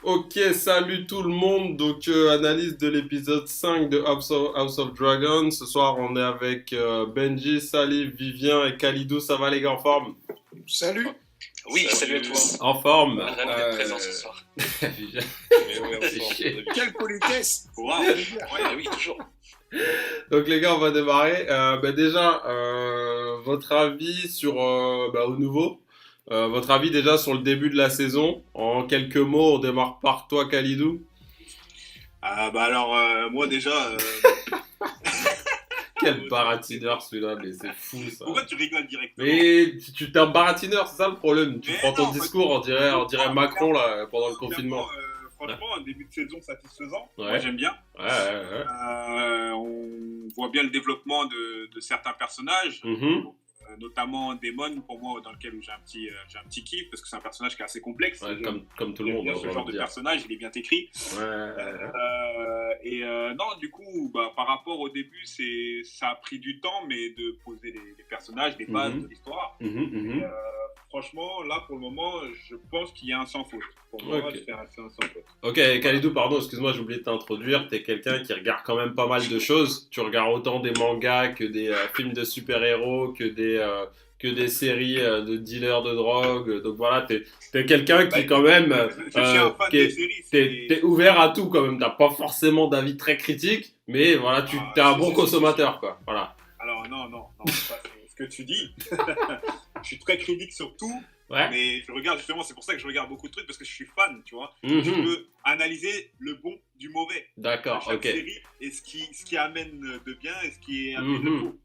Ok, salut tout le monde. Donc, analyse de l'épisode 5 de House of Dragon. Ce soir, on est avec Benji, Salif, Vivien et Khalidou. Ça va, les gars, en forme? Salut. Oui, salut à toi. En forme. Ravi d'être présent ce soir. Vivien. Mais ouais, C'est chier. Quelle politesse. Waouh. Ouais, oui, toujours. Donc, les gars, on va démarrer. Déjà, votre avis sur au nouveau. Votre avis déjà sur le début de la saison. En quelques mots, on démarre par toi, Khalidou. Moi déjà, Quel baratineur celui-là, mais c'est fou ça. pourquoi tu rigoles directement? Mais tu t'es un baratineur, c'est ça le problème. Tu Mais prends ton non, discours, on dirait Macron là, pendant le confinement. Franchement, un début de saison satisfaisant. Ouais. Moi j'aime bien. Ouais. On voit bien le développement de certains personnages, Mhm. notamment Daemon pour moi dans lequel j'ai un petit kiff parce que c'est un personnage qui est assez complexe. Ouais, J'aime comme tout le monde, bien hein, ce j'ai genre envie de de dire. personnage, il est bien écrit. Non, du coup, par rapport au début, ça a pris du temps, mais de poser les personnages, les bases de l'histoire. Mhm. Franchement, là, pour le moment, je pense qu'il y a un sans faute. Pour moi, Ok. c'est un sans faute. Ok, Khalidou, pardon, excuse-moi, j'ai oublié de t'introduire. T'es quelqu'un qui regarde quand même pas mal de choses. Tu regardes autant des mangas que des films de super-héros, que des séries de dealers de drogue. Donc voilà, t'es quelqu'un qui quand même Je suis un fan qui des est- séries. t'es ouvert à tout quand même. T'as pas forcément d'avis très critique, mais voilà, t'es un bon consommateur, quoi. Voilà. Alors, non, ça, c'est ce que tu dis. Je suis très critique sur tout, Ouais. mais je regarde justement, c'est pour ça que je regarde beaucoup de trucs, parce que je suis fan, tu vois. Je Mhm. peux analyser le bon du mauvais. D'accord, Chaque ok. série et ce qui amène de bien et ce qui amène de Mhm. faux.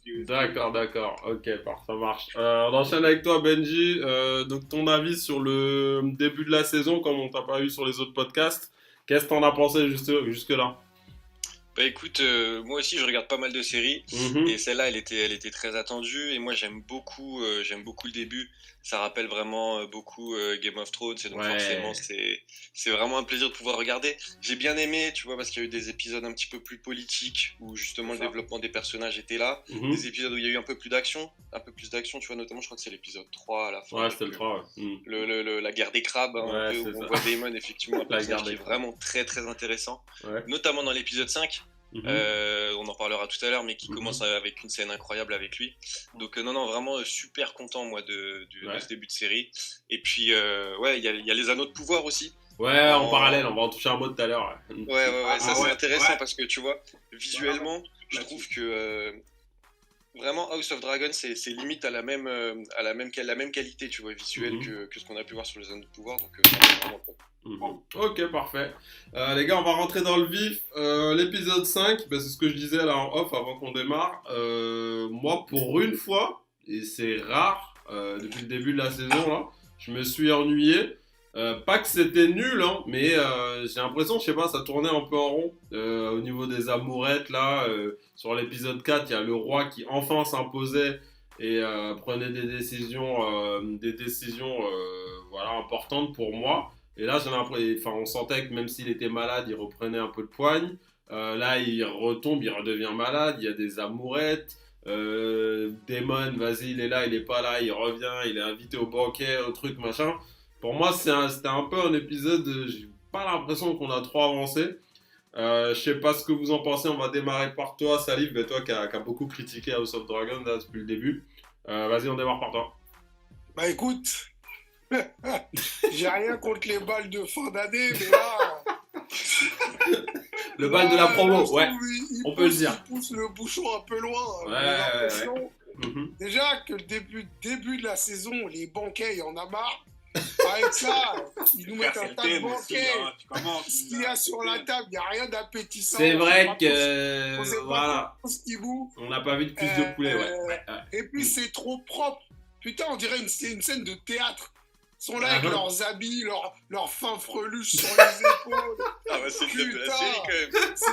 Tu vois, D'accord. Ok, ça marche. On enchaîne avec toi, Benji. Donc, ton avis sur le début de la saison, comme on t'a pas eu sur les autres podcasts. Qu'est-ce que t'en as pensé jusque-là? Bah écoute, moi aussi je regarde pas mal de séries Mhm. et celle-là elle était très attendue et moi j'aime beaucoup le début. Ça rappelle vraiment beaucoup Game of Thrones et donc Ouais. forcément c'est vraiment un plaisir de pouvoir regarder. J'ai bien aimé, tu vois, parce qu'il y a eu des épisodes un petit peu plus politiques où justement le développement des personnages était là. Mhm. Des épisodes où il y a eu un peu plus d'action, tu vois, notamment je crois que c'est l'épisode 3 à la fin. Ouais, avec c'était le 3, ouais. Mhm. la guerre des crabes, hein, Ouais, un peu, c'est où on ça. voit Daemon effectivement un La personnage guerre qui des est crabes. vraiment très très intéressant, Ouais. notamment dans l'épisode 5. Mhm. On en parlera tout à l'heure, mais qui Mhm. commence avec une scène incroyable avec lui. Donc non, vraiment super content moi de Ouais. ce début de série. Et puis ouais, il y a les anneaux de pouvoir aussi. Ouais, en En- parallèle, on va en toucher un mot tout à l'heure. Ouais. Ouais, ça Ah c'est ouais, intéressant ouais. parce que tu vois, visuellement, je trouve que vraiment House of Dragon c'est limite à la même qualité, tu vois, visuelle Mhm. que ce qu'on a pu voir sur les anneaux de pouvoir. Donc vraiment top. Mhm. Ok, parfait. Les gars, on va rentrer dans le vif. L'épisode 5, c'est ce que je disais là en off avant qu'on démarre. Moi, pour une fois, et c'est rare depuis le début de la saison, là, je me suis ennuyé. Pas que c'était nul, hein, mais j'ai l'impression, je sais pas, ça tournait un peu en rond au niveau des amourettes. Là, sur l'épisode 4, il y a le roi qui enfin s'imposait et prenait des décisions voilà, importantes pour moi. Et là, j'ai l'impression, enfin, on sentait que même s'il était malade, il reprenait un peu le poigne. Là, il retombe, il redevient malade. Il y a des amourettes. Damon, vas-y, il est là, il est pas là, il revient, il est invité au banquet, au truc, machin. Pour moi, c'était un peu un épisode, j'ai pas l'impression qu'on a trop avancé. Je sais pas ce que vous en pensez, on va démarrer par toi, Salif, mais toi qui a beaucoup critiqué House of Dragon là, depuis le début. Vas-y, on démarre par toi. Bah écoute, j'ai rien contre les balles de fin d'année, mais là. Le bal de la promo, je ouais, trouve, on peut le dire. Il pousse le bouchon un peu loin. Ouais, J'ai l'impression, Mhm. déjà que le début de la saison, les banquets, il y en a marre. Avec ça, ils nous mettent un tas de banquets. Ce qu'il y a sur la table, il n'y a rien d'appétissant. C'est vrai On sait que pas voilà, trop ce qui boue. on n'a pas vu de cuisse de poulet, ouais. Ouais. Et puis c'est trop propre. Putain, on dirait une scène de théâtre. Ils sont là avec Ah. leurs habits, leurs fins freluches sur les épaules. Ah bah c'est le top de la Putain. série quand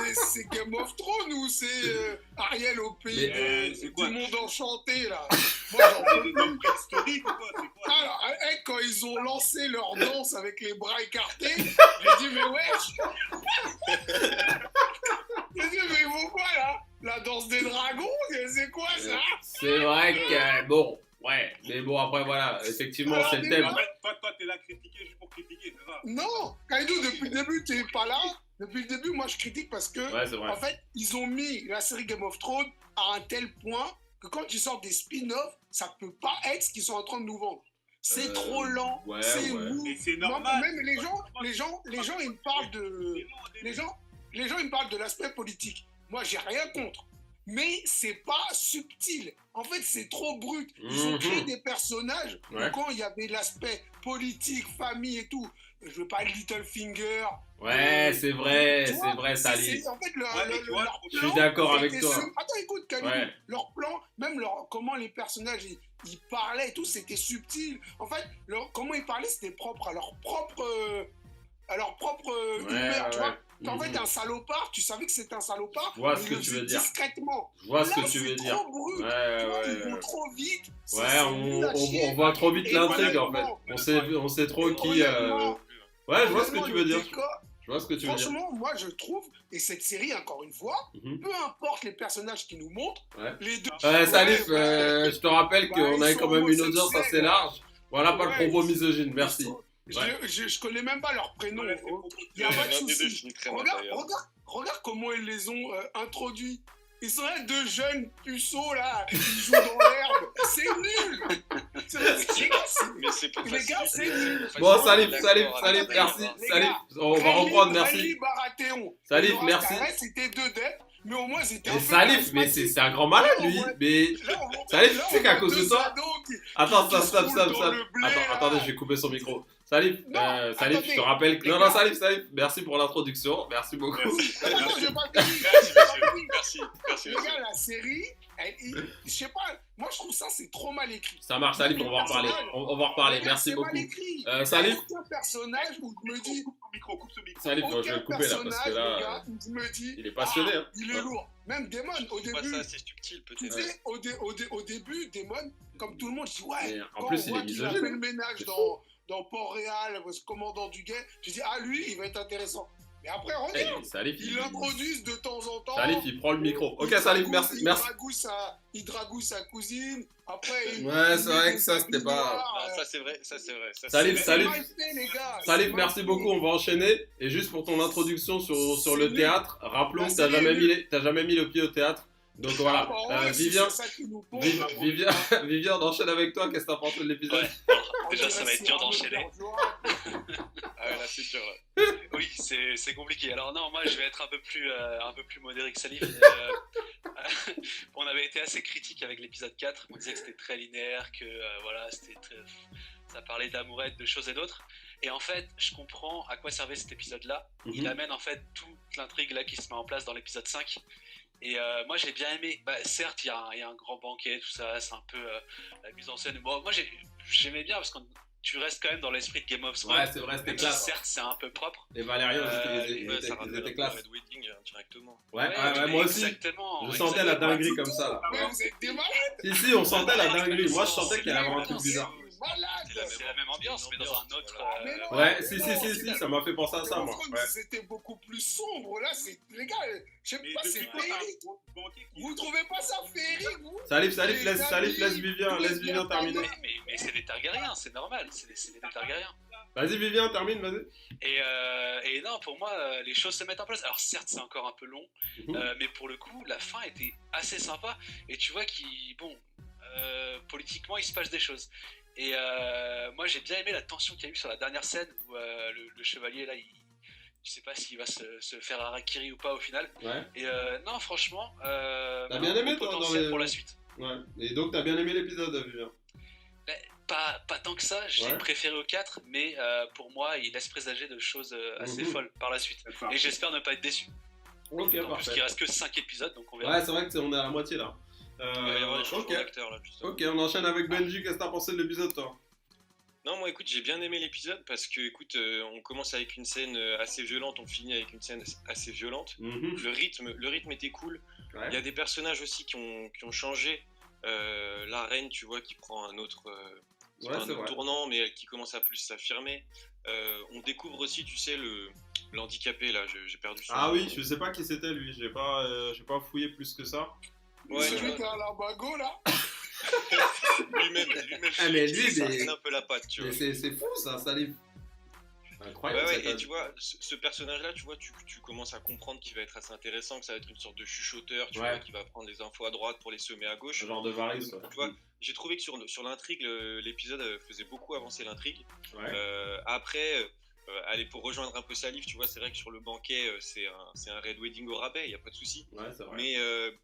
même. C'est Game of Thrones ou c'est Ariel au pays c'est quoi du monde enchanté là. Moi j'en peux plus. C'est préhistorique ou quoi? C'est quoi? Alors, quand ils ont lancé leur danse avec les bras écartés, j'ai dit mais wesh. J'ai dit mais ils font quoi là? La danse des dragons? C'est quoi ça? C'est vrai que, bon, Ouais, mais bon, après, voilà, effectivement, Alors, c'est le mais thème. En fait, toi, t'es là critiquer juste pour critiquer, c'est ça? Non, Kaido, depuis le début, tu n'es pas là. Depuis le début, moi, je critique parce que, Ouais, c'est vrai. en fait, ils ont mis la série Game of Thrones à un tel point que quand tu sors des spin-offs, ça peut pas être ce qu'ils sont en train de nous vendre. C'est trop lent, ouais, c'est ouais. mou. Et c'est Non, normal. même les gens, ils me parlent de, les gens, ils me parlent de l'aspect politique. Moi, j'ai rien contre. Mais c'est pas subtil. En fait, c'est trop brut. Ils ont créé des personnages où quand il y avait l'aspect politique, famille et tout. Je veux pas Littlefinger. Ouais, c'est vrai, ça En fait, leur Je suis plan d'accord avec était toi. Attends, écoute, Khalid, Ouais. leur plan, même comment les personnages ils parlaient et tout, c'était subtil. En fait, comment ils parlaient, c'était propre à leur propre humeur, tu vois. En fait, un salopard, tu savais que c'était un salopard, Je vois mais ce il que le tu faisait veux dire. discrètement. Je vois Là, ce que tu veux c'est dire. trop brut. Ouais, Tu vois, ouais, ils vont trop vite. Ouais, on voit trop vite Et l'intrigue en fait. honnêtement, On sait trop qui. honnêtement, Ouais, je vois ce que tu veux dire. décor, Je vois ce que tu veux dire. franchement, moi je trouve, et cette série, encore une fois, peu importe les personnages qu'ils nous montrent, Ouais. les deux. Salif, je te rappelle Bah, qu'on ils avait sont quand même une audience homosexuels, assez large. Voilà, pas Ouais, le propos misogyne, merci. Je connais même pas leur prénom. Ouais, Il n'y a pas de L'un des deux souci. finit très mal d'ailleurs. Regarde comment ils les ont introduits. Ils sont là, deux jeunes puceaux là, ils jouent dans l'herbe. C'est nul. Mais c'est pas Les gars, c'est nul. Bon, Salif, merci. Les Salif, gars, on va reprendre, merci. Renly Baratheon. Salif, Et Loras merci. Carré, c'était deux dettes, mais au moins c'était un Et peu Salif, mais charismatique. c'est un grand malade lui. Mais Salif, tu sais qu'à cause de toi. Attends, stop. Attendez, je vais couper son micro. Salif, Non, Salif, je te rappelle que. Non, non, Salif, merci pour l'introduction. Merci beaucoup. Attends, j'ai pas fini. Merci. Les gars, la série, je sais pas, moi je trouve ça c'est trop mal écrit. Ça marche, Salif, on va en reparler. On va en reparler, merci beaucoup. Salif, aucun personnage où je me dis. Coupe ce micro. Salif, je vais le couper là parce que là. Les gars, où je me dis. Il est passionné. Hein. Il est lourd. Même Damon, au début. Ça, c'est subtil Tu peut-être. sais, au début, Damon, comme tout le monde, je dis ouais. Mais en Quand plus, on il voit est qu'il a misogyne. fait le ménage dans Port-Réal, commandant du guet, je dis ah lui, il va être intéressant. Mais après, regarde. Salif, Ils l'introduisent de temps en temps. Salif, il prend le micro. Ok, Salif, merci. Il dragouille sa cousine. Après, Ouais, c'est vrai que ça, c'était pas. Ça, c'est vrai. Salif, merci beaucoup. On va enchaîner. Et juste pour ton introduction sur le théâtre, rappelons que t'as jamais mis le pied au théâtre. Donc voilà, Vivien, on enchaîne avec toi. Qu'est-ce que t'as pensé de l'épisode? Déjà, ça va être dur d'enchaîner. Ah ouais, là, c'est sûr. Là. Oui, c'est compliqué. Alors non, moi, je vais être un peu plus modéré que Salif. On avait été assez critique avec l'épisode 4. On disait que c'était très linéaire, que voilà, ça parlait d'amourette, de choses et d'autres. Et en fait, je comprends à quoi servait cet épisode-là. Il amène en fait toute l'intrigue là qui se met en place dans l'épisode 5. Et moi j'ai bien aimé, certes il y a un grand banquet, tout ça, c'est un peu la mise en scène. Bon, moi j'aimais bien parce que tu restes quand même dans l'esprit de Game of Thrones. Ouais, c'est vrai, c'était classe. Certes c'est un peu propre. Et Valérian, Ouais, ça ils rappelle étaient un classe. peu Red Wedding directement. Ouais, moi aussi. Exactement. Je sentais la dinguerie comme ça là. Mais vous êtes des malades. Si, on sentait la dinguerie. Moi je sentais qu'il y allait avoir un truc bizarre. C'est la même ambiance, mais dans un autre. Ouais, si, ça m'a fait penser à ça, moi. Ouais. C'était beaucoup plus sombre. Là, c'est. Les gars, je sais pas, c'est féerique. Vous trouvez pas ça féerique, vous? Salif, laisse Vivien terminer. Mais c'est des Targaryens, c'est normal, c'est des Targaryens. Vas-y, Vivien, termine, vas-y. Et non, pour moi, les choses se mettent en place. Alors certes, c'est encore un peu long, mais pour le coup, la fin était assez sympa. Et tu vois politiquement, il se passe des choses. Et moi, j'ai bien aimé la tension qu'il y a eu sur la dernière scène où le chevalier, là, je sais pas s'il va se faire harakiri ou pas au final. Ouais. Et non, franchement, t'as bien aimé, toi, pour la suite. Ouais. Et donc, t'as bien aimé l'épisode, Vivien? Pas tant que ça, j'ai préféré au 4, mais pour moi, il laisse présager de choses assez folles par la suite. Et j'espère ne pas être déçu. Ok, en parfait. plus, il reste que 5 épisodes, donc on verra. Ouais, c'est vrai qu'on est à la moitié là. Ok, on enchaîne avec Benji. Qu'est-ce que t'as pensé de l'épisode, toi? Non, moi, écoute, j'ai bien aimé l'épisode parce que, écoute, on commence avec une scène assez violente, on finit avec une scène assez violente. Le rythme était cool. Il y a des personnages aussi qui ont changé. La reine, tu vois, qui prend un autre tournant, mais qui commence à plus s'affirmer. On découvre aussi, tu sais, l'handicapé, là, j'ai perdu son nom. Ah oui, je sais pas qui c'était, lui. J'ai pas fouillé plus que ça. Ouais, celui qui a la bago, là. Lui-même, Ah, mais lui, ça mais- traîne un peu la patte, tu vois. Mais c'est fou ça, Salif. Incroyable. Ouais, cette et âge. tu vois, ce personnage-là, tu vois, tu commences à comprendre qu'il va être assez intéressant, que ça va être une sorte de chuchoteur, tu Ouais. vois, qui va prendre les infos à droite pour les semer à gauche. Un genre de Varys, quoi. Tu vois, j'ai trouvé que sur l'intrigue, l'épisode faisait beaucoup avancer l'intrigue. Ouais. Après, allez, pour rejoindre un peu Salif, tu vois, c'est vrai que sur le banquet, c'est un Red Wedding au rabais, il n'y a pas de souci. Ouais, c'est vrai. Mais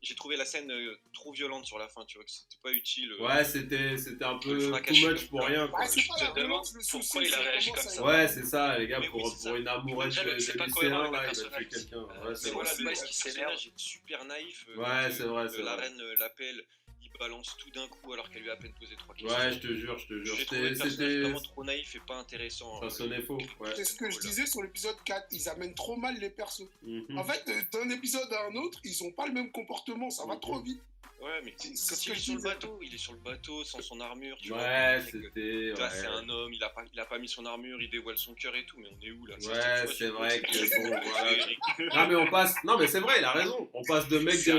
j'ai trouvé la scène trop violente sur la fin, tu vois, que c'était pas utile. Ouais, c'était un peu le too fracasser much comme pour ça. rien, quoi. Ouais, c'est Je pas te la demande violence, le souci, pourquoi il a c'est réagi comment comme ça ça. Ouais, c'est ça, les gars, Mais oui, pour c'est ça. une amourette Déjà, de c'est pas lycéen, cohérent avec là, le il va tuer personnage. quelqu'un. Ouais, Mais c'est voilà, vrai. le mec qui Le s'énerve. personnage est super naïf. Ouais, c'est vrai, c'est La vrai. reine l'appelle, il balance tout d'un coup alors qu'elle lui a à peine posé 3 questions. Ouais, je te jure. J'ai trouvé le personnage C'était. vraiment trop naïf et pas intéressant. Ça sonnait faux. Ouais. C'est ce que je disais sur l'épisode 4, ils amènent trop mal les persos. Mhm. En fait, d'un épisode à un autre, ils ont pas le même comportement, ça va trop vite. Ouais, mais C'est quand ce il que est je sur le disais. bateau, il est sur le bateau sans son armure, tu vois. Ouais, le mec, c'était. tu vois, c'est Ouais, un homme, il a pas mis son armure, il dévoile son cœur et tout, mais on est où là? Ouais, c'est vrai que bon, voilà. Eric. Non, mais on passe. Non, mais c'est vrai, il a raison. On passe de mec C'est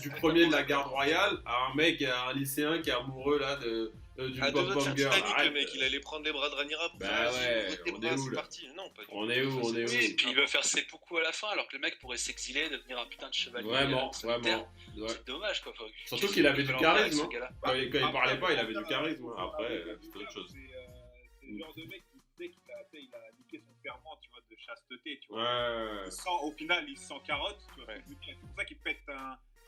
du premier de la garde royale à un mec, à un lycéen qui est amoureux là du À deux pop autres, pop c'est girl. Titanic, le Arrête. mec, il allait prendre les bras de Rhaenyra pour Bah faire ouais, vas-y, tes on bras, est où, c'est là? parti. Non, pas du tout. On est où? Oui, et puis il veut faire ses poucous à la fin, alors que le mec pourrait s'exiler, devenir un putain de chevalier. Vraiment, solitaire. vraiment. Ouais. C'est dommage quoi. Surtout qu'il avait du charisme, hein. ce gars-là. Quand il parlait pas, il avait du charisme. Après, c'était autre chose. C'est le genre de mec qui disait qu'il a niqué son ferment, tu vois, de chasteté, tu vois. Ouais. Au final, il se sent carotte, tu vois. Ouais. C'est pour ça qu'il pète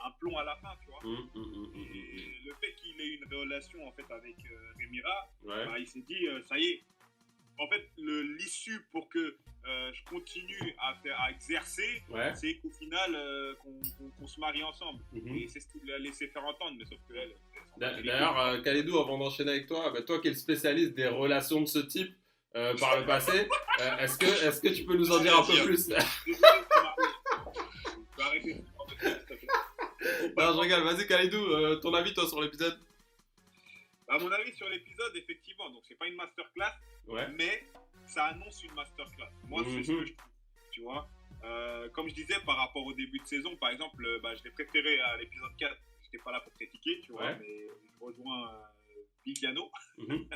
un plomb à la fin, tu vois. Et le fait qu'il ait une relation en fait avec Rhaenyra, Ouais. bah, il s'est dit ça y est. En fait, l'issue pour que je continue à exercer, Ouais. c'est qu'au final qu'on se marie ensemble. Mhm. Et c'est ce qu'il a laissé faire entendre, mais sauf que elle s'en battait les D'ailleurs, Khalidou, avant d'enchaîner avec toi, bah, toi qui es le spécialiste des relations de ce type par le passé, est-ce que tu peux nous en dire un peu plus? couilles. Désolé, tu vas arrêter. Non, je rigole, vas-y Khalidou, ton avis toi sur l'épisode? À mon avis, sur l'épisode, effectivement, donc c'est pas une masterclass, Ouais. mais ça annonce une masterclass. Moi, c'est ce que je trouve, tu vois. Comme je disais, par rapport au début de saison, par exemple, je l'ai préféré à l'épisode 4. J'étais pas là pour critiquer, tu vois, Ouais. mais je rejoins Viviano. Mhm.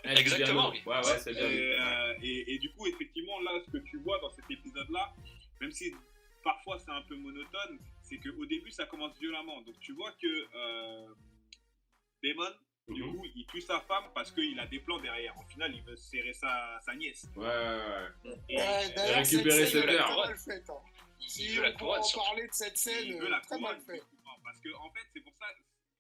Exactement, oui. Ouais, c'est bien. Et du coup, effectivement, là, ce que tu vois dans cet épisode-là, même si parfois c'est un peu monotone, c'est qu'au début, ça commence violemment. Donc, tu vois que Daemon, du Mhm. coup, il tue sa femme parce qu'il a des plans derrière. Au final, il veut serrer sa nièce. Ouais. Et, D'ailleurs, récupérer cette scène ses est terres. très mal faite. Hein. Il Si veut on la peut couronne, en surtout. parler de cette il scène, veut la très mal couronne, faite. parce que, en fait, c'est pour ça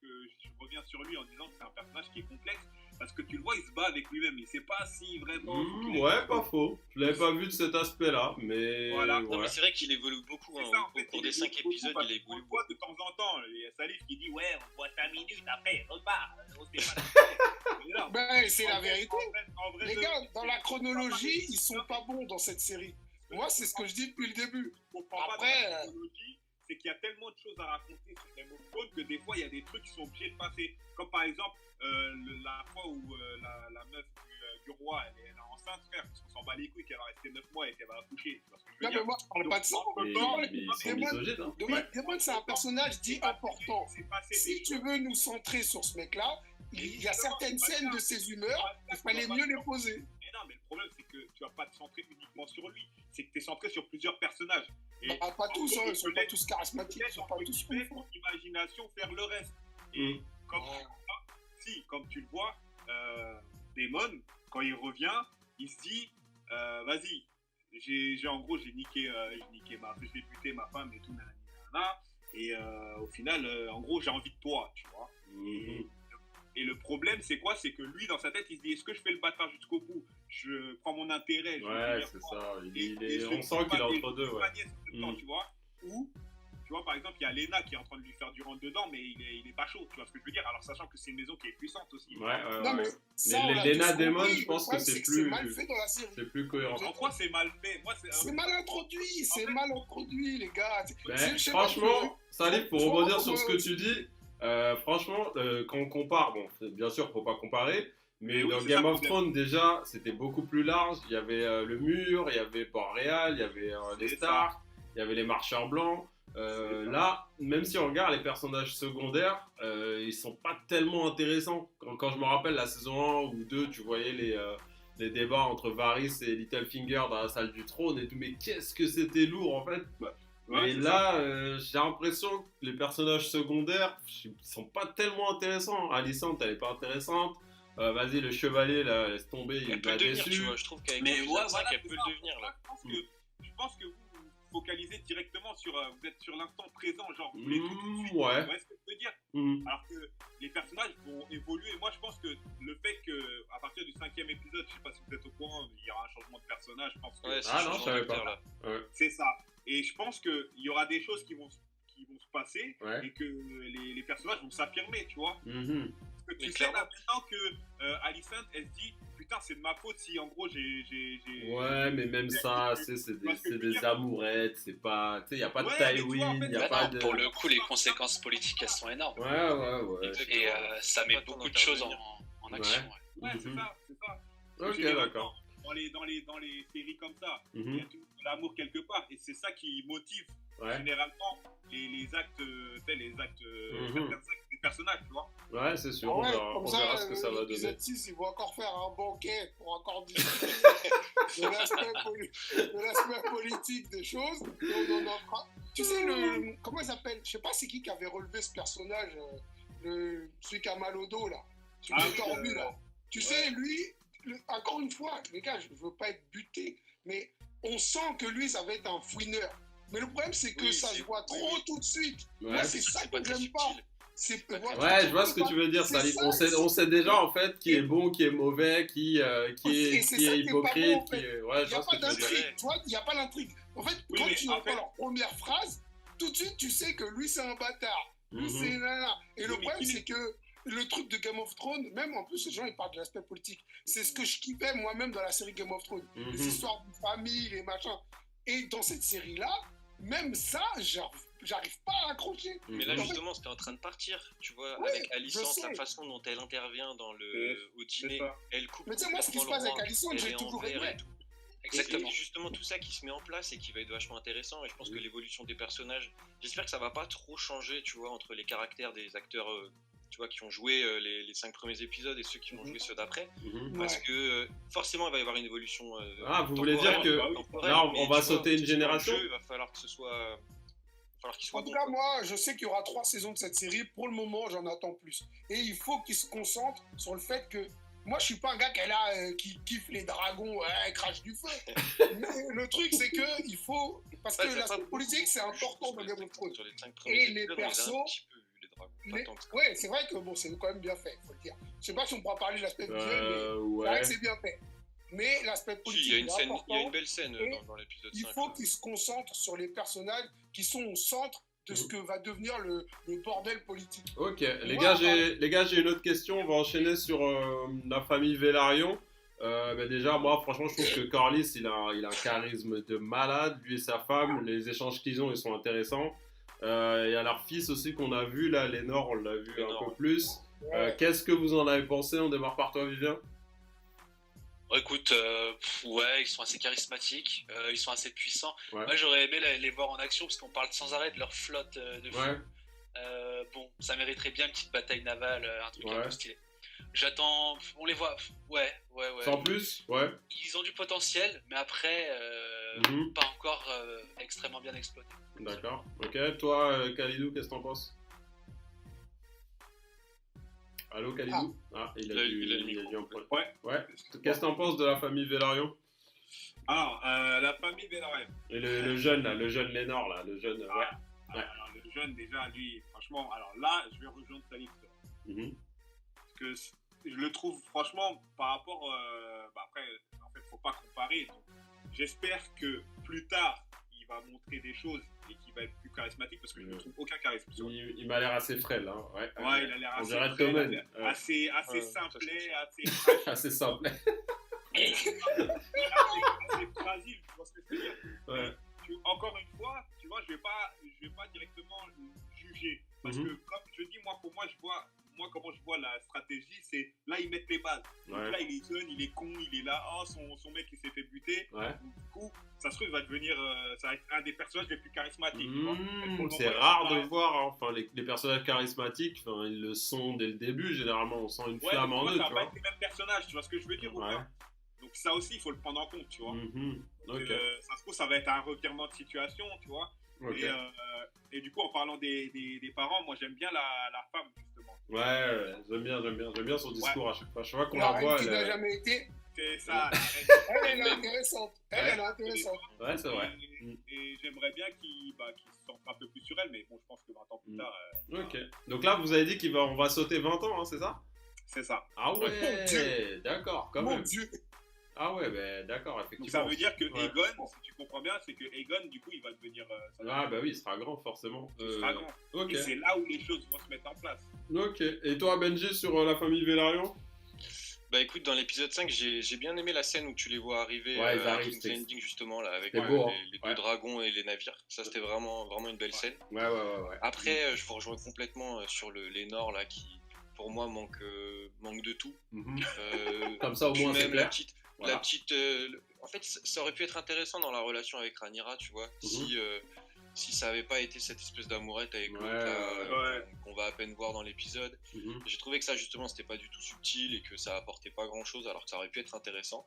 que je reviens sur lui en disant que c'est un personnage qui est complexe. Parce que tu le vois, il se bat avec lui-même. Il sait pas si vraiment. Ouais, pas faux. Je l'avais pas vu de cet aspect-là, mais. Voilà. Non, Ouais. mais c'est vrai qu'il évolue beaucoup. C'est Hein. ça, en fait, Au cours il des évolue 5 beaucoup épisodes, parce il qu'on évolue le voit de temps en temps. Il y a Salif qui dit ouais, on voit 5 minutes, après on repart. On sait pas. Mais non, Ben, c'est la en vrai- vérité. en vrai Les de- gars, dans la chronologie, ils sont pas bons dans cette série. Moi, c'est ce que je dis depuis le début. je comprends pas Après, dans la technologie, c'est qu'il y a tellement de choses à raconter sur Game of Thrones que des fois il y a des trucs qui sont obligés de passer. Comme par exemple la fois où la meuf du roi elle est enceinte, frère, parce qu'on s'en bat les couilles qu'elle va rester 9 mois et qu'elle va accoucher. Tu vois ce que je veux Non, dire? mais moi, je parle pas de ça. Mais ils sont misogynes, hein. Demande, c'est un personnage dit important. C'est passé Si des tu choses. veux nous centrer sur ce mec-là, il y a certaines scènes de ses humeurs, il fallait mieux les poser. Mais non, mais le problème c'est que tu vas pas te centrer uniquement sur lui, c'est que tu es centré sur plusieurs personnages. Et Bah, pas tous, hein, ils sont pas tous charismatiques, ils laisse sont pas entre tous guillemets fous. ton imagination faire le reste. Et comme comme tu le vois, Daemon, quand il revient, il se dit vas-y, j'ai niqué je vais buter ma femme et tout, nanana, et au final, en gros, j'ai envie de toi, tu vois. Et le problème, c'est quoi? C'est que lui, dans sa tête, il se dit est-ce que je fais le bâtard jusqu'au bout? Je prends mon intérêt. Ouais, c'est ça. On sent qu'il est entre deux, ouais. Tu vois? Ou, tu vois, par exemple, il y a Lena qui est en train de lui faire du rentre dedans, mais il est pas chaud, tu vois ce que je veux dire? Alors, sachant que c'est une maison qui est puissante aussi. Ouais. Non, mais ça, on l'a Lena tous Daemon, compris. je pense Le que problème, c'est mal fait dans la série. c'est plus cohérent. En quoi c'est mal fait? Moi, C'est mal introduit, c'est mal introduit, les gars. Ben, Je sais pas, franchement, Salif, pour rebondir sur ce que je- tu dis, franchement, quand on compare, bon, bien sûr, faut pas comparer, mais Oui, dans c'est Game ça, of Thrones, déjà, c'était beaucoup plus large. Il y avait le mur, il y avait Port-Réal, il y avait les C'est Stark, il y avait les marcheurs blancs. Là, même si on regarde les personnages secondaires, ils sont pas tellement intéressants. Quand je me rappelle la saison 1 ou 2, tu voyais les débats entre Varys et Littlefinger dans la salle du trône et tout, mais qu'est-ce que c'était lourd en fait. Ouais, et là, j'ai l'impression que les personnages secondaires ils sont pas tellement intéressants. Alicent, elle est pas intéressante. Vas-y, le chevalier, là, laisse tomber, il Elle peut va le devenir, déçu. tu vois. Je trouve qu'avec Mais l'épisode ouais, 5, voilà, elle peut le devenir, là. Je pense que vous focalisez directement sur. Vous êtes sur l'instant présent, genre vous voulez tout de suite. Ouais. Vous voyez ce que je veux dire? Alors que les personnages vont évoluer. Moi, je pense que le fait qu'à partir du 5e épisode, je sais pas si vous êtes au courant, il y aura un changement de personnage. Je pense que Ouais, c'est Ah non, je savais pas. là. c'est ça. Et je pense qu'il y aura des choses qui vont se passer et que les personnages vont s'affirmer, tu vois. Parce que tu sais là maintenant que Alicent, elle se dit putain, c'est de ma faute si en gros j'ai. Ouais, mais même ça, c'est des amourettes, c'est pas. Tu sais, il n'y a pas de Tywin, il n'y a pas de. Pour le coup, les conséquences politiques, elles sont énormes. Ouais. Et ça met beaucoup de choses en action. Ouais, c'est ça. Ok, d'accord. Dans les séries comme ça, il y a toujours de l'amour quelque part. Et c'est ça qui motive généralement les actes, certains actes des personnages, tu vois. Ouais, c'est sûr. Ouais, on verra ce que ça va donner. L'épisode 6, ils vont encore faire un banquet pour encore discuter de l'aspect politique des choses. Et on en fera. Tu sais, comment il s'appelle? Je sais pas c'est qui avait relevé ce personnage, celui qui a mal au dos, là. Celui qui est tordu, là. Tu sais, lui, encore une fois, les gars, je veux pas être buté, mais on sent que lui, ça va être un fouineur. Mais le problème, c'est que ça se voit trop tout de suite. Moi, c'est ça que j'aime pas. Ouais, je vois ce que tu veux dire, Salif. On sait déjà en fait qui est bon, qui est mauvais, qui est hypocrite. Il n'y a pas d'intrigue, tu vois, il n'y a pas d'intrigue. En fait, quand tu entends leur première phrase, tout de suite, tu sais que lui, c'est un bâtard. Lui, c'est nana. Et le problème, c'est que le truc de Game of Thrones, même en plus, les gens, ils parlent de l'aspect politique. C'est ce que je kiffais moi-même dans la série Game of Thrones. Les histoires de famille, les machins. Et dans cette série-là, même ça, j'arrive pas à accrocher. Mais là, justement, c'était en train de partir, tu vois, avec Alicent, la façon dont elle intervient au dîner, elle coupe. Mais tu sais, moi, ce qui se passe avec Alicent, j'ai toujours aimé. Exactement. Et justement, tout ça qui se met en place et qui va être vachement intéressant. Et je pense que l'évolution des personnages, j'espère que ça va pas trop changer, tu vois, entre les caractères des acteurs, tu vois, qui ont joué les 5 premiers épisodes et ceux qui vont jouer ceux d'après. Parce que forcément, il va y avoir une évolution. Vous voulez dire que là, on va sauter une génération? Il va falloir que ce soit. En tout cas, moi, je sais qu'il y aura 3 saisons de cette série. Pour le moment, j'en attends plus. Et il faut qu'ils se concentrent sur le fait que moi, je suis pas un gars qui kiffe les dragons, crache du feu. Mais le truc, c'est que il faut, parce que la politique, c'est important dans Game of Thrones. Et les persos, ouais, c'est vrai que bon, c'est quand même bien fait, faut le dire. Je sais pas si on pourra parler de l'aspect visuel, mais c'est vrai que c'est bien fait. Mais l'aspect politique, il y a une belle scène dans l'épisode 5. Il faut qu'ils se concentrent sur les personnages qui sont au centre de ce que va devenir le bordel politique. Ok, les gars, j'ai une autre question. On va enchaîner sur la famille Velaryon. Déjà, moi, franchement, je trouve que Corlys, il a un charisme de malade. Lui et sa femme, les échanges qu'ils ont, ils sont intéressants. Il y a leur fils aussi qu'on a vu, là, Lénore, on l'a vu un peu plus. Qu'est-ce que vous en avez pensé? On démarre par toi, Vivien. Écoute, ils sont assez charismatiques, ils sont assez puissants. Moi, j'aurais aimé les voir en action parce qu'on parle sans arrêt de leur flotte de fou. Bon, ça mériterait bien une petite bataille navale, un truc un peu stylé. J'attends, on les voit, Sans plus, Ils ont du potentiel, mais après, pas encore extrêmement bien exploité. D'accord. Ok, toi, Khalidou, qu'est-ce que t'en penses? Allô, Khalidou? Il a dû un point. Ouais. Qu'est-ce que t'en penses de la famille Velaryon? Alors, la famille Velaryon. Et le jeune, là, le jeune Lénore, là, le jeune. Alors, le jeune, déjà, lui, franchement, alors là, je vais rejoindre Salif. Parce que je le trouve, franchement, par rapport. Après, en fait, faut pas comparer. Donc, j'espère que plus tard, il va montrer des choses et qu'il va être plus charismatique parce que je ne trouve aucun charisme. Il m'a l'air assez frêle, hein. Ouais, il a l'air assez frêle, assez simplet, assez simplet. assez fragile, tu vois ce que je veux dire. Encore une fois, tu vois, je vais pas directement juger parce que comme je dis, pour moi, comment je vois la stratégie, c'est là ils mettent les bases. Donc là il est jeune, il est con, il est là, son mec il s'est fait buter. Donc, du coup, ça ça se trouve, il va devenir, ça va être un des personnages les plus charismatiques. Tu vois. C'est rare de voir, hein. Enfin, les personnages charismatiques, enfin, ils le sont dès le début, généralement, on sent une flamme en eux, ça tu va pas vois. être les mêmes personnages, tu vois ce que je veux dire ou pas? Donc ça aussi, il faut le prendre en compte, tu vois. Okay. Ça se trouve, ça va être un revirement de situation, tu vois. Okay. Et du coup, en parlant des parents, moi j'aime bien la femme, justement. Ouais, j'aime bien son discours à chaque fois. Chaque fois qu'on la Alors, voit, elle qui n'a jamais été, C'est ça. elle est intéressante. Elle est intéressante. Ouais, c'est vrai. Et j'aimerais bien qu'il se centre un peu plus sur elle, mais bon, je pense que 20 ans plus tard. Ok. Donc là, vous avez dit qu'on va sauter 20 ans, hein, c'est ça? C'est ça. Ah ouais, d'accord, quand Mon même. Dieu. Ah ouais, ben d'accord, effectivement. Donc ça veut dire que Aegon, si tu comprends bien, c'est que Aegon, du coup, il va devenir. Ah bah oui, il sera grand, forcément. Il sera grand. Ok. Et c'est là où les choses vont se mettre en place. Ok. Et toi, Benji, sur la famille Velaryon? Bah écoute, dans l'épisode 5, j'ai bien aimé la scène où tu les vois arriver à King's Landing, justement, là, avec beau, les deux dragons et les navires. Ça, c'était vraiment une belle scène. Ouais. Après, je vous rejoins complètement sur les Nords, là, qui, pour moi, manque de tout. Comme ça, au moins, c'est même clair. La petite en fait, ça aurait pu être intéressant dans la relation avec Rhaenyra, tu vois, si ça avait pas été cette espèce d'amourette avec l'autre qu'on va à peine voir dans l'épisode. J'ai trouvé que ça, justement, c'était pas du tout subtil et que ça apportait pas grand chose, alors que ça aurait pu être intéressant.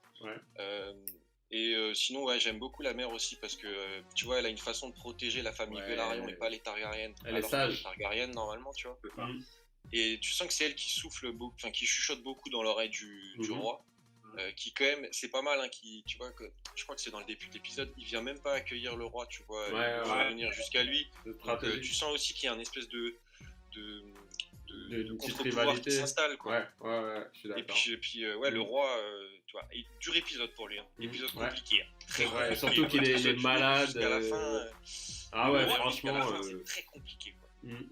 Sinon, j'aime beaucoup la mère aussi parce que tu vois, elle a une façon de protéger la famille Velaryon et pas les Targaryen. Elle est sage. Les Targaryen, normalement, tu vois. Et tu sens que c'est elle qui souffle beaucoup, enfin qui chuchote beaucoup dans l'oreille du roi. Qui quand même, c'est pas mal, hein, tu vois, je crois que c'est dans le début de l'épisode, il vient même pas accueillir le roi, tu vois, il va venir jusqu'à lui. Donc, tu sens aussi qu'il y a une espèce de contre-pouvoir qui s'installe, quoi. Ouais, je suis d'accord. Et puis le roi, tu vois, dur épisode pour lui, hein. Épisode compliqué. Hein. Très compliqué, surtout qu'il est malade. Jusqu'à la fin. Franchement, c'est très compliqué, quoi.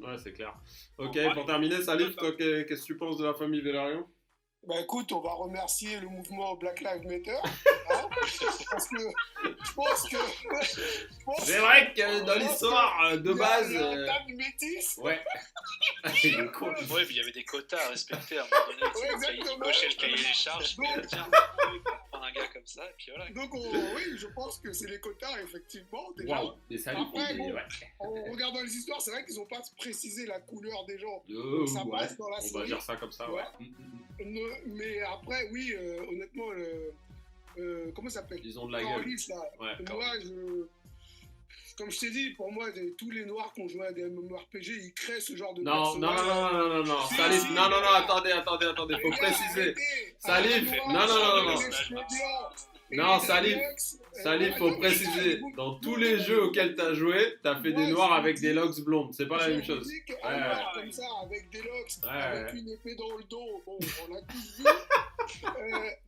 Ouais, c'est clair. Ok, pour terminer, Salif, toi, qu'est-ce que tu penses de la famille Velaryon? Bah écoute, on va remercier le mouvement Black Lives Matter, hein, parce que je pense que... C'est vrai que dans l'histoire de base... Il y a un tas de métis. Ouais. C'est con. Ouais, mais il y avait des quotas à respecter à un moment donné. Exactement. Il cochait le cahier des charges, puis tiens, prendre un gars comme ça, et puis voilà. Donc oui, je pense que c'est les quotas, effectivement, déjà. Waouh, des salifs. Après, en regardant les histoires, c'est vrai qu'ils n'ont pas précisé la couleur des gens. Ça passe dans la série. On va dire ça comme ça, ouais. Mais après, oui, honnêtement, comment ça s'appelle? Ils ont de la gueule. Là. Moi, comme je t'ai dit, pour moi, tous les noirs qui ont joué à des MMORPG, ils créent ce genre de personnages. Non. Salif, non, attendez, faut préciser. Salif, non. Non, Salif, faut préciser. Dans tous les jeux auxquels t'as joué, t'as fait des noirs avec des locks blondes. C'est pas la même chose. Comme ça, avec des locks, avec une épée dans le dos. Bon, on a tous vu.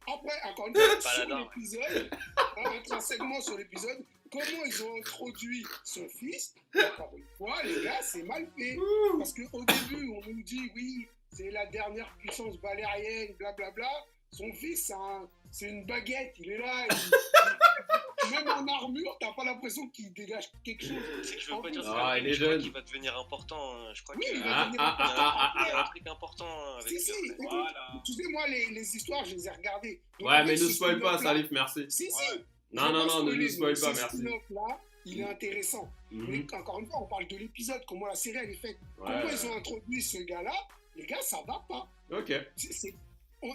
Après, encore une fois, sur l'épisode, intrinsèquement sur l'épisode, comment ils ont introduit son fils, encore une fois, les gars, c'est mal fait. Parce qu'au début, on nous dit, oui, c'est la dernière puissance valérienne, blablabla. Son fils, c'est une baguette, il est là. Même en armure, t'as pas l'impression qu'il dégage quelque chose. C'est que je veux pas dire ça. Il est jeune. Il va devenir important. Je crois qu'il va devenir un truc important avec Tu sais, moi, les histoires, je les ai regardées. Donc, mais ne spoil pas, Salif, merci. Si. Non, ne nous spoil pas, merci. Là, il est intéressant. Mais encore une fois, on parle de l'épisode, comment la série elle est faite. Comment ils ont introduit ce gars-là, les gars, ça va pas. Ok.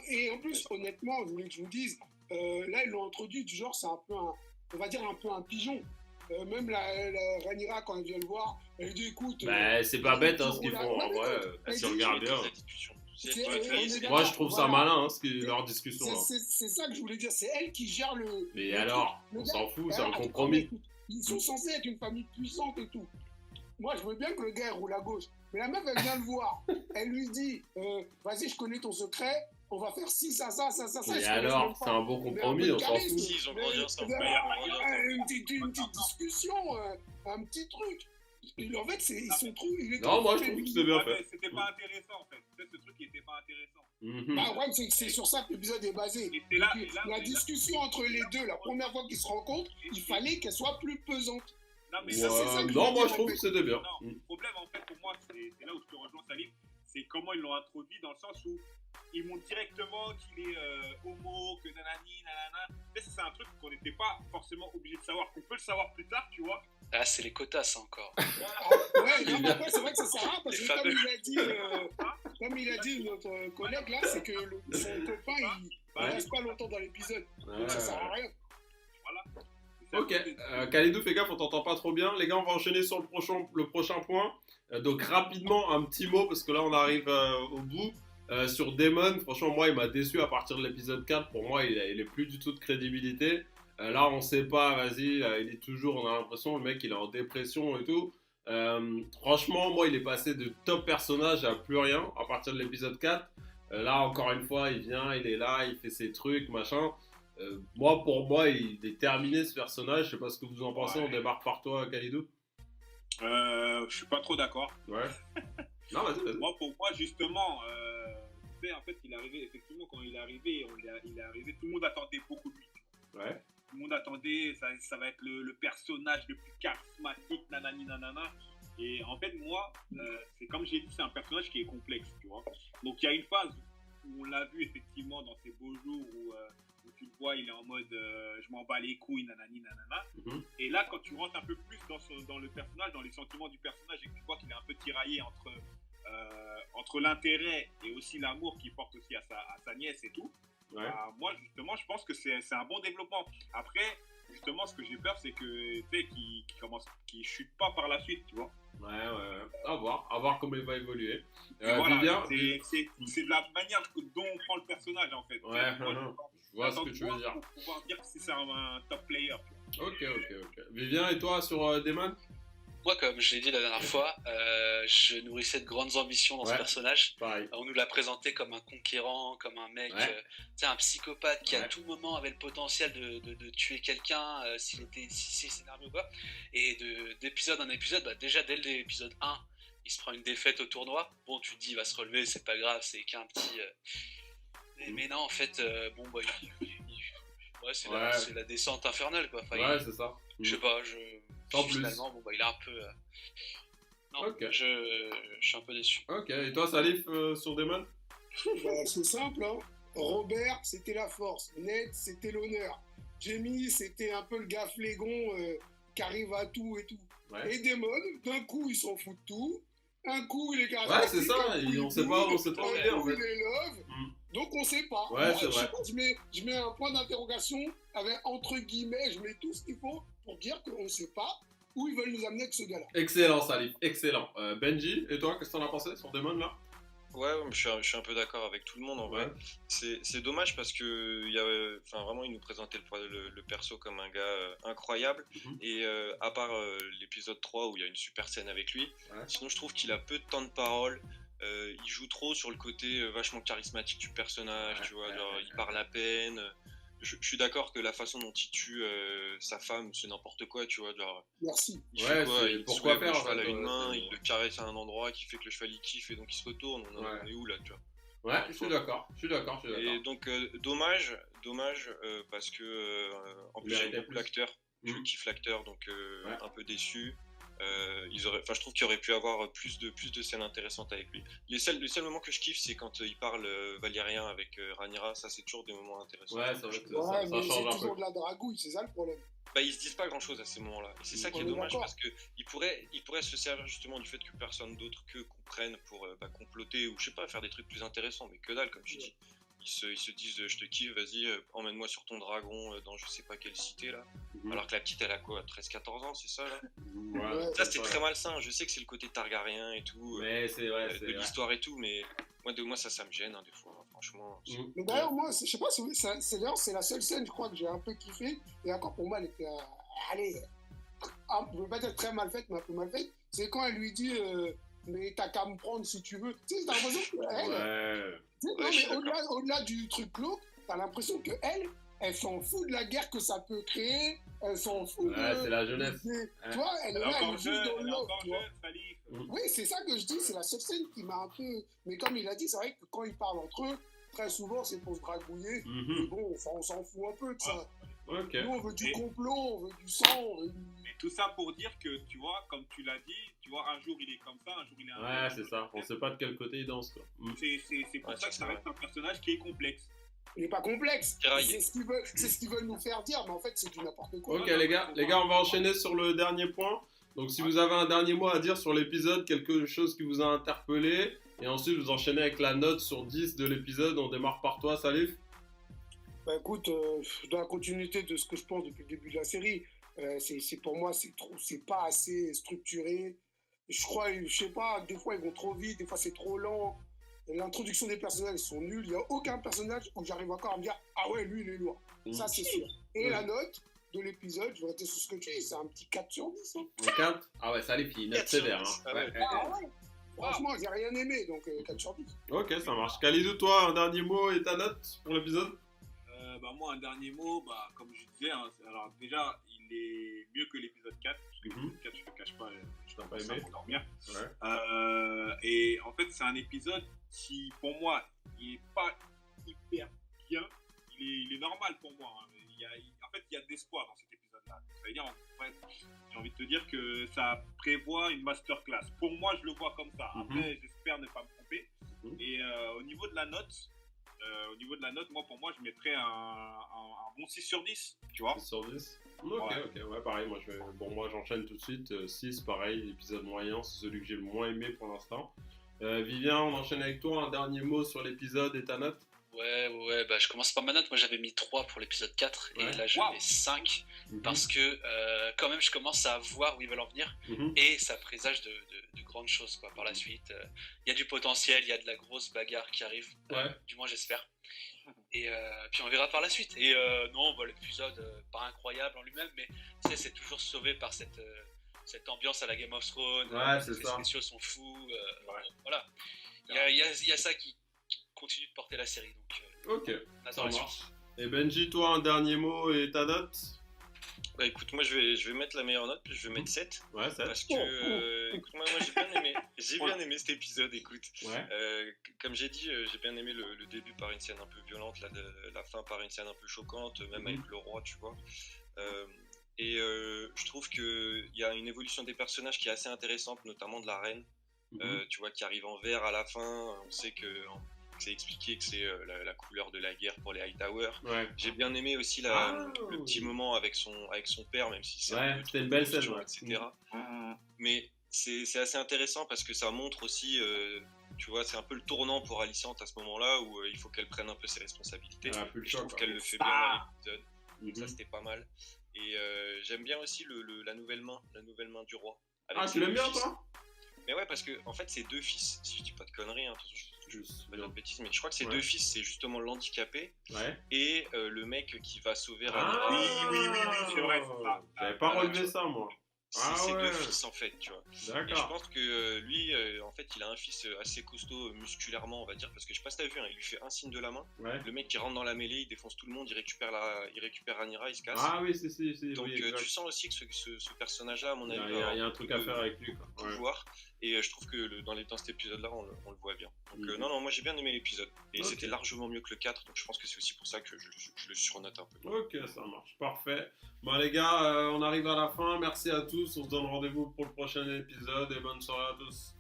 Et en plus, honnêtement, je voulais que je vous dise, là, ils l'ont introduit du genre, c'est un peu on va dire un peu un pigeon. Même la Rhaenyra, quand elle vient le voir, elle dit écoute. C'est pas bête ce qu'ils font en vrai, si on regarde bien. Moi je trouve ça malin leur discussion. C'est ça que je voulais dire, c'est elle qui gère le. Mais alors, on s'en fout, c'est un compromis. Ils sont censés être une famille puissante et tout. Moi je veux bien que le gars roule à gauche, mais la meuf elle vient le voir, elle lui dit vas-y, je connais ton secret. On va faire ci, ça. Et alors, c'est un bon compromis, on s'en fout. Si, ils ont grandi ensemble. Une petite discussion, un petit truc. En fait, ils sont trop. Non, moi je trouve que c'est bien fait. C'était pas intéressant en fait. Peut-être ce truc qui était pas intéressant. Bah ouais, c'est sur ça que l'épisode est basé. La discussion entre les deux, la première fois qu'ils se rencontrent, il fallait qu'elle soit plus pesante. Non, mais moi je trouve que c'était bien. Non, le problème en fait pour moi, c'est là où je te rejoins, Salif, c'est comment ils l'ont introduit dans le sens où il montre directement qu'il est homo, que nanani, nanana. Mais ça, c'est un truc qu'on n'était pas forcément obligé de savoir, qu'on peut le savoir plus tard, tu vois. Ah, c'est les quotas, ça, encore. Ouais, non, mais après, c'est vrai que ça sert à rien, parce que comme il a dit notre collègue là, c'est que son copain, il reste pas longtemps dans l'épisode. Donc ça sert à rien. Voilà. Ok, Khalidou, fais gaffe, on t'entend pas trop bien. Les gars, on va enchaîner sur le prochain point. Donc rapidement, un petit mot, parce que là, on arrive au bout. Sur Damon, franchement, moi, il m'a déçu à partir de l'épisode 4. Pour moi, il est plus du tout de crédibilité. Là, on sait pas, vas-y, il est toujours, on a l'impression, le mec, il est en dépression et tout. Franchement, moi, il est passé de top personnage à plus rien à partir de l'épisode 4. Là, encore une fois, il vient, il est là, il fait ses trucs, machin. Pour moi, il est terminé ce personnage. Je sais pas ce que vous en pensez. On démarre par toi, Khalidou. Je suis pas trop d'accord. Ouais. Non, vas-y. Moi, pour moi, justement, en fait, il est arrivé, effectivement, quand il est arrivé, tout le monde attendait beaucoup de lui. Ouais. Tout le monde attendait, ça va être le personnage le plus charismatique, nanani, nanana. Et en fait, moi, c'est comme j'ai dit, c'est un personnage qui est complexe, tu vois. Donc, il y a une phase où on l'a vu, effectivement, dans ses beaux jours, où tu le vois, il est en mode je m'en bats les couilles, nanani, nanana. Mm-hmm. Et là, quand tu rentres un peu plus dans le personnage, dans les sentiments du personnage, et que tu vois qu'il est un peu tiraillé entre l'intérêt et aussi l'amour qu'il porte aussi à sa nièce et tout, ouais. Moi, justement, je pense que c'est un bon développement. Après, justement, ce que j'ai peur, c'est que qu'il chute pas par la suite, tu vois. Ouais. À voir comment il va évoluer. Voilà, c'est de la manière dont on prend le personnage, en fait. Ouais, je vois ce que tu veux dire. Pour pouvoir dire que c'est un top player. Ok. Vivien, et toi sur Damon? Moi, comme je l'ai dit la dernière fois, je nourrissais de grandes ambitions dans ce personnage. Pareil. On nous l'a présenté comme un conquérant, comme un mec, un psychopathe qui à tout moment avait le potentiel de tuer quelqu'un si c'est scénario ou quoi. Et d'épisode en épisode, déjà dès l'épisode 1, il se prend une défaite au tournoi. Bon, tu te dis, il va se relever, c'est pas grave, c'est qu'un petit. Mais non, en fait, c'est la descente infernale, quoi. Enfin, c'est ça. Je sais pas, finalement, il a un peu. Non, je suis un peu déçu. Ok, et toi, Salif, sur Damon? C'est simple, hein. Robert, c'était la force. Ned, c'était l'honneur. Jamie, c'était un peu le gars flégon qui arrive à tout et tout. Ouais. Et Damon, d'un coup, il s'en fout de tout. Un coup, il est charismatique. Ouais, c'est ça, on sait pas, on sait pas bien, en fait. Il est love. Donc, on sait pas. Ouais, c'est vrai. Je mets un point d'interrogation avec, entre guillemets, je mets tout ce qu'il faut pour dire qu'on ne sait pas où ils veulent nous amener avec ce gars-là. Excellent, Salif, excellent. Benji, et toi, qu'est-ce que t'en as pensé sur Damon, là? Ouais, je suis un peu d'accord avec tout le monde en vrai. C'est dommage parce que vraiment il nous présentait le perso comme un gars incroyable. Et à part l'épisode 3 où il y a une super scène avec lui, sinon je trouve qu'il a peu de temps de parole. Il joue trop sur le côté vachement charismatique du personnage, tu vois, genre il parle à peine. Je suis d'accord que la façon dont il tue sa femme, c'est n'importe quoi, tu vois, genre. Merci. Il fait quoi? Il soulève le cheval à une main, il le caresse à un endroit qui fait que le cheval il kiffe et donc il se retourne. On est où là, tu vois? Ouais, je suis d'accord. Et donc dommage parce que en plus j'aime beaucoup l'acteur, je kiffe l'acteur, donc un peu déçu. Je trouve qu'il aurait pu avoir plus de scènes intéressantes avec lui. Le seul moment que je kiffe, c'est quand il parle valyrien avec Rhaenyra. Ça, c'est toujours des moments intéressants. Ouais, c'est vrai que ça change un peu. C'est toujours de la dragouille, c'est ça le problème. Ils se disent pas grand chose à ces moments-là. Et c'est ça qui est dommage parce qu'il pourrait se servir justement du fait que personne d'autre qu'eux comprenne pour comploter ou je sais pas, faire des trucs plus intéressants. Mais que dalle, comme tu dis. Ils se disent je te kiffe, vas-y, emmène-moi sur ton dragon dans je sais pas quelle cité là. Alors que la petite elle a quoi, 13-14 ans, c'est ça là? Ça c'était très malsain, je sais que c'est le côté Targaryen et tout, mais c'est vrai, de l'histoire et tout, mais moi ça me gêne des fois, franchement. Mais d'ailleurs, moi, je sais pas si c'est la seule scène, je crois, que j'ai un peu kiffé, et encore pour moi elle était, je veux pas dire très mal faite, mais un peu mal faite, c'est quand elle lui dit mais t'as qu'à me prendre si tu veux. Tu sais, t'as l'impression qu'elle. Mais au-delà du truc glauque, t'as l'impression qu'elle s'en fout de la guerre que ça peut créer. Elle s'en fout de. C'est la jeunesse. Tu vois, elle est là, elle est juste dans l'autre. Oui, c'est ça que je dis, c'est la seule scène qui m'a un peu. Mais comme il a dit, c'est vrai que quand ils parlent entre eux, très souvent c'est pour se dragouiller. Et bon, on s'en fout un peu de ça. Ok. Nous, on veut du complot, on veut du sang, on veut du... Mais tout ça pour dire que, tu vois, comme tu l'as dit, tu vois, un jour il est comme ça, un jour il est un Ouais, peu... c'est ça. On sait pas de quel côté il danse, quoi. C'est pour ça que ça reste un personnage qui est complexe. Il n'est pas complexe. Tiraillé. C'est ce qu'ils veulent nous faire dire, mais en fait, c'est du n'importe quoi. Ok, les gars, on va enchaîner sur le dernier point. Donc, si vous avez un dernier mot à dire sur l'épisode, quelque chose qui vous a interpellé, et ensuite vous enchaînez avec la note sur 10 de l'épisode. On démarre par toi, Salif. Bah écoute, dans la continuité de ce que je pense depuis le début de la série, c'est pour moi, c'est pas assez structuré. Je sais pas, des fois ils vont trop vite, des fois c'est trop lent. L'introduction des personnages, ils sont nuls. Il n'y a aucun personnage où j'arrive encore à me dire « Ah ouais, lui, il est lourd. » Ça, c'est sûr. Et la note de l'épisode, je vais rester sur ce que tu dis, c'est un petit 4 sur 10. Hein. 4 Ah ouais, Salif, il note sévère. Hein. Ah ouais. Ouais. Franchement, j'ai rien aimé, donc 4 sur 10. Ok, ça marche. Khalidou, toi, un dernier mot et ta note pour l'épisode? Moi, un dernier mot, comme je disais, hein, alors déjà, il est mieux que l'épisode 4, parce que l'épisode 4, je ne le cache pas, je T'as t'ai pas pas aimé? pour dormir. Ouais. Et en fait, c'est un épisode qui, pour moi, il n'est pas hyper bien. Il est normal pour moi. Hein. En fait, il y a de l'espoir dans cet épisode-là. Ça veut dire, en fait, j'ai envie de te dire que ça prévoit une masterclass. Pour moi, je le vois comme ça. Après, j'espère ne pas me tromper. Et au niveau de la note, moi, pour moi, je mettrais un bon 6 sur 10, tu vois. 6 sur 10. Ok, ouais, pareil, moi j'enchaîne tout de suite, 6, pareil, épisode moyen, c'est celui que j'ai le moins aimé pour l'instant. Vivien, on enchaîne avec toi, un dernier mot sur l'épisode et ta note? Ouais, bah je commence par ma note, moi j'avais mis 3 pour l'épisode 4, et là je mets 5, parce que quand même je commence à voir où ils veulent en venir, et ça présage de grandes choses quoi, par la suite. Il y a du potentiel, il y a de la grosse bagarre qui arrive, du moins j'espère. Et puis on verra par la suite. Et non, l'épisode, pas incroyable en lui-même, mais tu sais, c'est toujours sauvé par cette ambiance à la Game of Thrones. Ouais, c'est les ça. spéciaux sont fous. Voilà. Il y a ça qui continue de porter la série. Donc, Ok, on ça attend la marche. suite. Et Benji, toi, un dernier mot et ta note? Bah écoute, moi je vais mettre la meilleure note, je vais mettre 7. Ouais, 7. Parce que, écoute, moi j'ai bien aimé cet épisode, écoute. Ouais. Comme j'ai dit, j'ai bien aimé le début par une scène un peu violente, la fin par une scène un peu choquante, même avec le roi, tu vois. Je trouve qu'il y a une évolution des personnages qui est assez intéressante, notamment de la reine, tu vois, qui arrive en vert à la fin. On sait que c'est expliqué que c'est la couleur de la guerre pour les Hightower. Ouais. J'ai bien aimé aussi le petit moment avec son père, même si c'est c'était une belle scène, etc. Mais c'est assez intéressant parce que ça montre aussi, tu vois, c'est un peu le tournant pour Alicente à ce moment-là où il faut qu'elle prenne un peu ses responsabilités. Je trouve qu'elle le fait bien dans l'épisode. Donc ça, c'était pas mal. Et j'aime bien aussi la nouvelle main du roi. Tu l'aimes bien, toi? Mais ouais, parce que en fait, c'est 2 fils, si je dis pas de conneries, hein, je vais pas dire de bêtises, mais je crois que ces 2 fils, c'est justement l'handicapé et le mec qui va sauver Rhaenyra. Oui, c'est vrai. J'avais pas relevé ça, moi. C'est 2 fils en fait, tu vois. D'accord. Et je pense que lui, en fait, il a un fils assez costaud musculairement, on va dire, parce que je sais pas si t'as vu, hein, il lui fait un signe de la main. Le mec qui rentre dans la mêlée, il défonce tout le monde, il récupère Rhaenyra, il se casse. Ah oui, si. Donc oui, tu sens aussi que ce personnage-là, à mon avis, il y a un truc à faire avec lui, quoi. Pouvoir. Et je trouve que dans cet épisode-là, on le voit bien. Donc non, moi j'ai bien aimé l'épisode. Et c'était largement mieux que le 4, donc je pense que c'est aussi pour ça que je le surnote un peu. Ok, ça marche, parfait. Bon les gars, on arrive à la fin, merci à tous, on se donne rendez-vous pour le prochain épisode et bonne soirée à tous.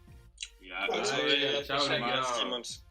Bonne soirée, ciao les gars. Merci, Mams.